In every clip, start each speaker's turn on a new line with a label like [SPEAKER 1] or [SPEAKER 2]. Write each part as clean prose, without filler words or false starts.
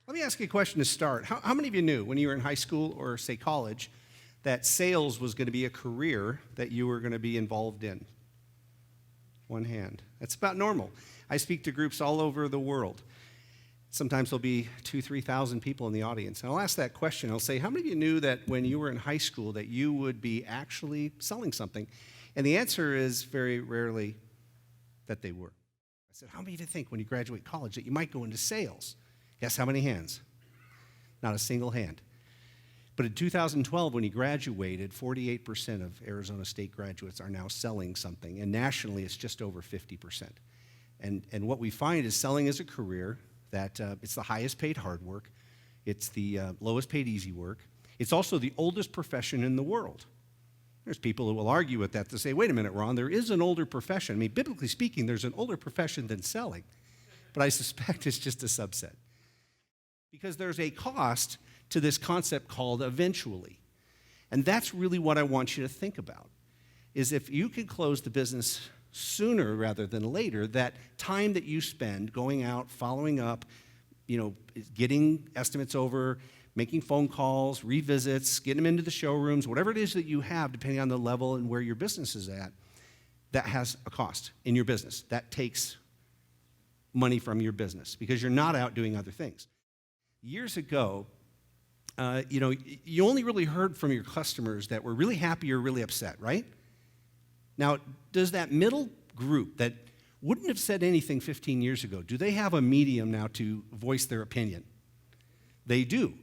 [SPEAKER 1] Let me ask you a question to start. How many of you knew when you were in high school or, say, college, that sales was going to be a career that you were going to be involved in? One hand. That's about normal. I speak to groups all over the world. Sometimes there'll be 2,000, 3,000 people in the audience. And I'll ask that question. I'll say, how many of you knew that when you were in high school that you would be actually selling something? And the answer is very rarely that they were. I said, how many of you think when you graduate college that you might go into sales? Guess how many hands? Not a single hand. But in 2012, when he graduated, 48% of Arizona State graduates are now selling something, and nationally it's just over 50%. And what we find is selling is a career that it's the highest paid hard work, it's the lowest paid easy work, it's also the oldest profession in the world. There's people who will argue with that to say, wait a minute, Ron, there is an older profession. I mean, biblically speaking, there's an older profession than selling, but I suspect it's just a subset. Because there's a cost to this concept called eventually. And that's really what I want you to think about, is if you can close the business sooner rather than later, that time that you spend going out, following up, getting estimates over, making phone calls, revisits, getting them into the showrooms, whatever it is that you have, depending on the level and where your business is at, that has a cost in your business. That takes money from your business because you're not out doing other things. Years ago, you only really heard from your customers that were really happy or really upset, right? Now, does that middle group that wouldn't have said anything 15 years ago, do they have a medium now to voice their opinion? They do.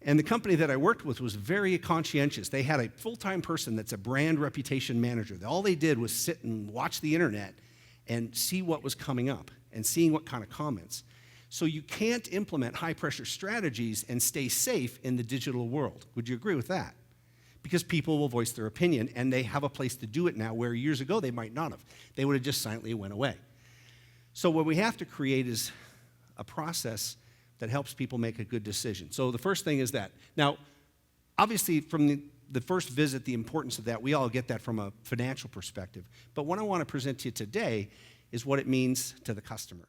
[SPEAKER 1] And the company that I worked with was very conscientious. They had a full-time person that's a brand reputation manager. All they did was sit and watch the internet and see what was coming up and seeing what kind of comments. So you can't implement high-pressure strategies and stay safe in the digital world. Would you agree with that? Because people will voice their opinion, and they have a place to do it now, where years ago they might not have. They would have just silently went away. So what we have to create is a process that helps people make a good decision. So the first thing is that. Now, obviously, from the first visit, the importance of that, we all get that from a financial perspective. But what I want to present to you today is what it means to the customer.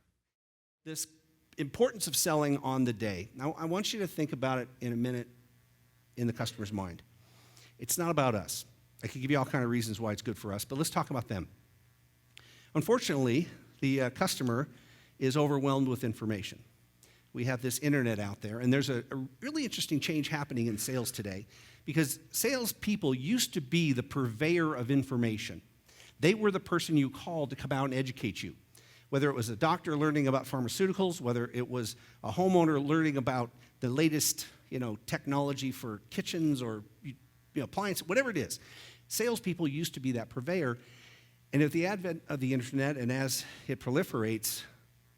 [SPEAKER 1] This importance of selling on the day. Now, I want you to think about it in a minute in the customer's mind. It's not about us. I could give you all kinds of reasons why it's good for us, but let's talk about them. Unfortunately, the customer is overwhelmed with information. We have this internet out there, and there's a really interesting change happening in sales today because salespeople used to be the purveyor of information. They were the person you called to come out and educate you. Whether it was a doctor learning about pharmaceuticals, whether it was a homeowner learning about the latest, technology for kitchens or appliances, whatever it is. Salespeople used to be that purveyor. And with the advent of the internet and as it proliferates,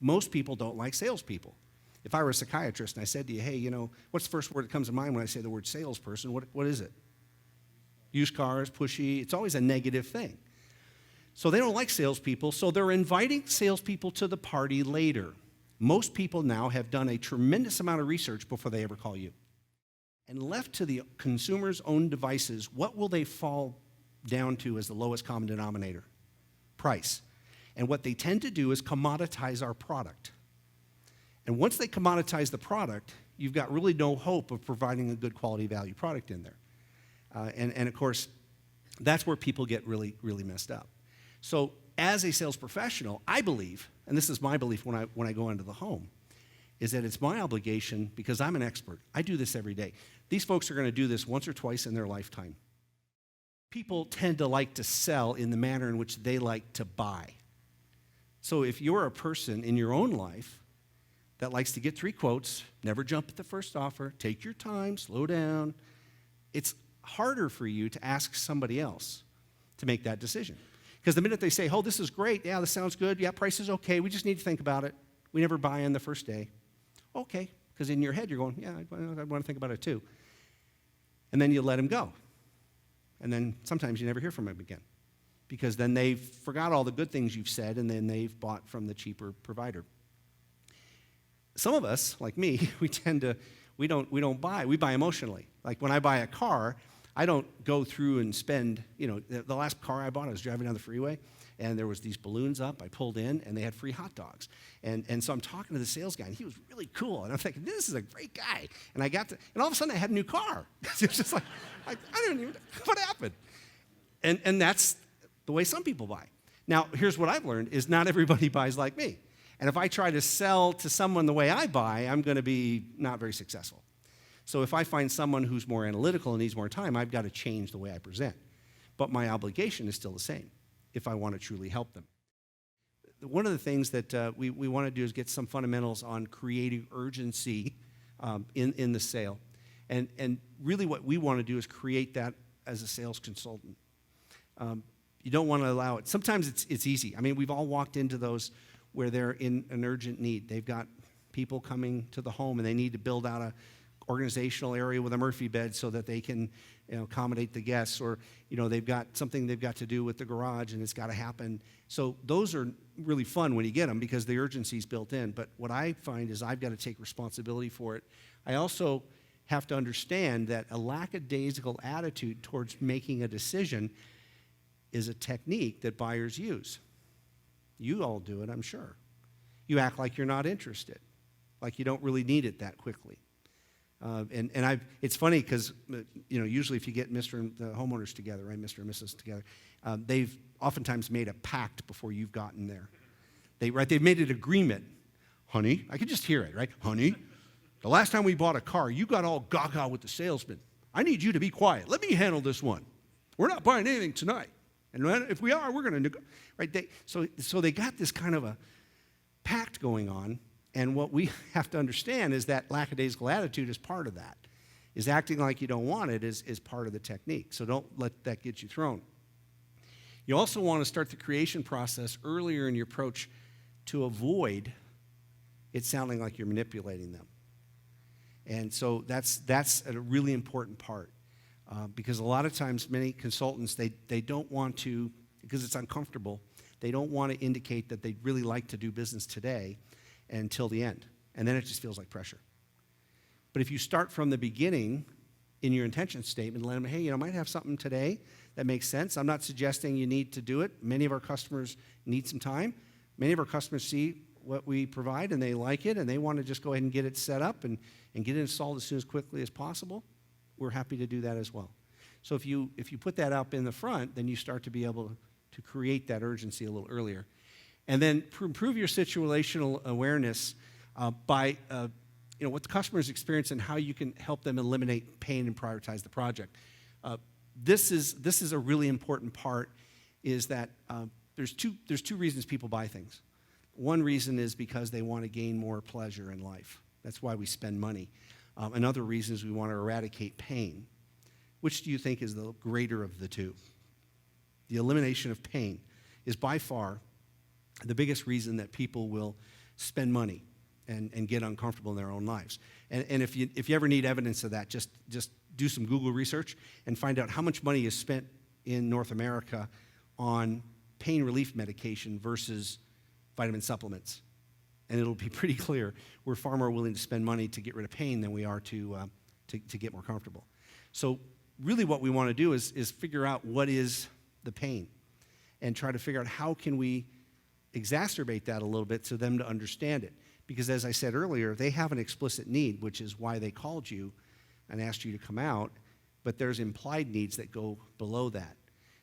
[SPEAKER 1] most people don't like salespeople. If I were a psychiatrist and I said to you, hey, what's the first word that comes to mind when I say the word salesperson? What is it? Used cars, pushy. It's always a negative thing. So they don't like salespeople, so they're inviting salespeople to the party later. Most people now have done a tremendous amount of research before they ever call you. And left to the consumer's own devices, what will they fall down to as the lowest common denominator? Price. And what they tend to do is commoditize our product. And once they commoditize the product, you've got really no hope of providing a good quality value product in there. And of course, that's where people get really, really messed up. So as a sales professional, I believe, and this is my belief when I go into the home, is that it's my obligation, because I'm an expert. I do this every day. These folks are going to do this once or twice in their lifetime. People tend to like to sell in the manner in which they like to buy. So if you're a person in your own life that likes to get 3 quotes, never jump at the first offer, take your time, slow down, it's harder for you to ask somebody else to make that decision. Because the minute they say, oh, this is great, yeah, this sounds good, yeah, price is okay, we just need to think about it. We never buy in the first day. Okay, because in your head you're going, yeah, I want to think about it too. And then you let them go. And then sometimes you never hear from them again. Because then they've forgot all the good things you've said, and then they've bought from the cheaper provider. Some of us, like me, we don't buy. We buy emotionally. Like when I buy a car, I don't go through and spend, the last car I bought, I was driving down the freeway, and there was these balloons up. I pulled in, and they had free hot dogs. And so I'm talking to the sales guy, and he was really cool. And I'm thinking, this is a great guy. And and all of a sudden I had a new car. It was just like, I don't even, what happened? And that's the way some people buy. Now, here's what I've learned is not everybody buys like me. And if I try to sell to someone the way I buy, I'm going to be not very successful. So if I find someone who's more analytical and needs more time, I've got to change the way I present. But my obligation is still the same if I want to truly help them. One of the things that we want to do is get some fundamentals on creating urgency in the sale. And really what we want to do is create that as a sales consultant. You don't want to allow it. Sometimes it's easy. I mean, we've all walked into those where they're in an urgent need. They've got people coming to the home, and they need to build out a organizational area with a Murphy bed so that they can accommodate the guests, or they've got something they've got to do with the garage, and it's got to happen. So those are really fun when you get them because the urgency is built in. But what I find is I've got to take responsibility for it. I also have to understand that a lackadaisical attitude towards making a decision is a technique that buyers use. You all do it, I'm sure. You act like you're not interested, like you don't really need it that quickly. It's funny because usually if you get Mr. and the homeowners together, right, Mr. and Mrs. together, they've oftentimes made a pact before you've gotten there. They've made an agreement. Honey, I could just hear it, right? Honey, the last time we bought a car, you got all gaga with the salesman. I need you to be quiet. Let me handle this one. We're not buying anything tonight. And if we are, we're going to, right? So they got this kind of a pact going on, and what we have to understand is that lackadaisical attitude is part of that. Is acting like you don't want it is part of the technique. So don't let that get you thrown. You also want to start the creation process earlier in your approach to avoid it sounding like you're manipulating them. And so that's a really important part. Because a lot of times many consultants, they don't want to, because it's uncomfortable, they don't want to indicate that they'd really like to do business today until the end. And then it just feels like pressure. But if you start from the beginning in your intention statement, let them, hey, I might have something today that makes sense. I'm not suggesting you need to do it. Many of our customers need some time. Many of our customers see what we provide and they like it and they want to just go ahead and get it set up and get it installed as soon as quickly as possible. We're happy to do that as well. So if you put that up in the front, then you start to be able to create that urgency a little earlier. And then improve your situational awareness by what the customer's experience and how you can help them eliminate pain and prioritize the project. This is a really important part, is that there's two reasons people buy things. One reason is because they want to gain more pleasure in life. That's why we spend money. Another reason is we want to eradicate pain. Which do you think is the greater of the two? The elimination of pain is by far the biggest reason that people will spend money and get uncomfortable in their own lives. And if you ever need evidence of that, just do some Google research and find out how much money is spent in North America on pain relief medication versus vitamin supplements. And it'll be pretty clear we're far more willing to spend money to get rid of pain than we are to get more comfortable. So really what we want to do is figure out what is the pain and try to figure out how can we exacerbate that a little bit so them to understand it. Because as I said earlier, they have an explicit need, which is why they called you and asked you to come out, but there's implied needs that go below that.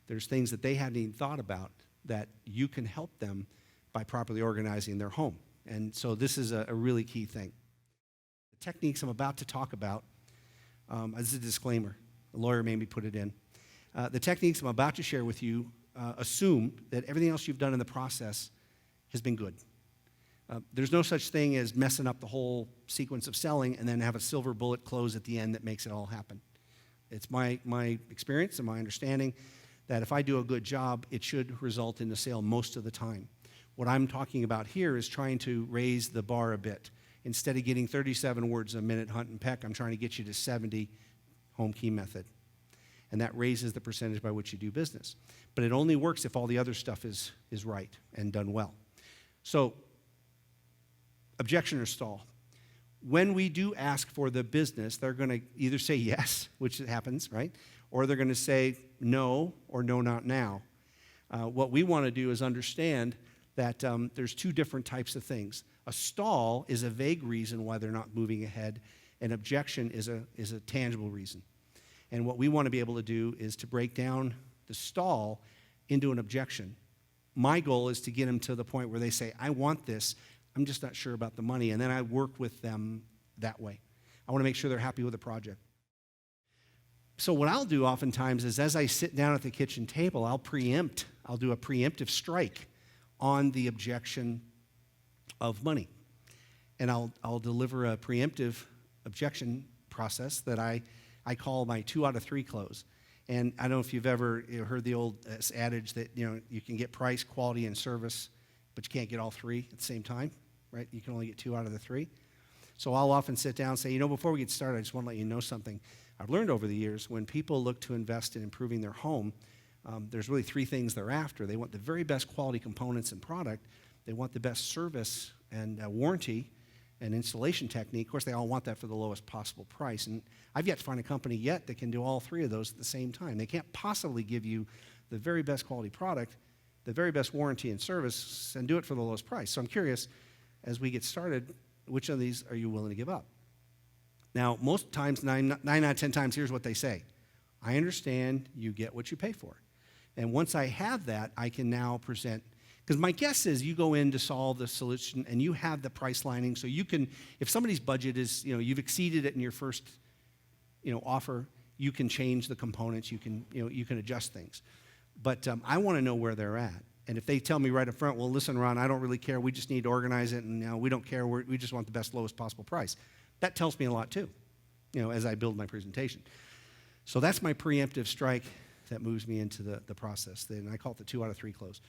[SPEAKER 1] There's things that they hadn't even thought about that you can help them by properly organizing their home. And so this is a really key thing. The techniques I'm about to talk about, as a disclaimer, the lawyer made me put it in. The techniques I'm about to share with you assume that everything else you've done in the process has been good. There's no such thing as messing up the whole sequence of selling and then have a silver bullet close at the end that makes it all happen. It's my experience and my understanding that if I do a good job, it should result in a sale most of the time. What I'm talking about here is trying to raise the bar a bit. Instead of getting 37 words a minute hunt and peck, I'm trying to get you to 70 home key method. And that raises the percentage by which you do business. But it only works if all the other stuff is right and done well. So, objection or stall. When we do ask for the business, they're going to either say yes, which happens, right? Or they're going to say no or no, not now. What we want to do is understand that there's two different types of things. A stall is a vague reason why they're not moving ahead. An objection is a tangible reason. And what we want to be able to do is to break down the stall into an objection. My goal is to get them to the point where they say, I want this, I'm just not sure about the money, and then I work with them that way. I want to make sure they're happy with the project. So what I'll do oftentimes is as I sit down at the kitchen table, I'll do a preemptive strike on the objection of money. And I'll deliver a preemptive objection process that I call my 2 out of 3 close. And I don't know if you've ever heard the old adage that you can get price, quality, and service, but you can't get all 3 at the same time, right? You can only get 2 out of the 3. So I'll often sit down and say, before we get started, I just want to let you know something. I've learned over the years, when people look to invest in improving their home, there's really 3 things they're after. They want the very best quality components and product. They want the best service and warranty and installation technique. Of course, they all want that for the lowest possible price. And I've yet to find a company yet that can do all 3 of those at the same time. They can't possibly give you the very best quality product, the very best warranty and service, and do it for the lowest price. So I'm curious, as we get started, which of these are you willing to give up? Now, most times, 9 out of 10 times, here's what they say. I understand you get what you pay for. And once I have that, I can now present. Because my guess is you go in to solve the solution and you have the price lining, so you can, if somebody's budget is, you've exceeded it in your first, offer, you can change the components, you can adjust things. But I want to know where they're at. And if they tell me right up front, well, listen, Ron, I don't really care, we just need to organize it, and we don't care, we just want the best, lowest possible price. That tells me a lot too, as I build my presentation. So that's my preemptive strike that moves me into the process. Then I call it the 2 out of 3 close.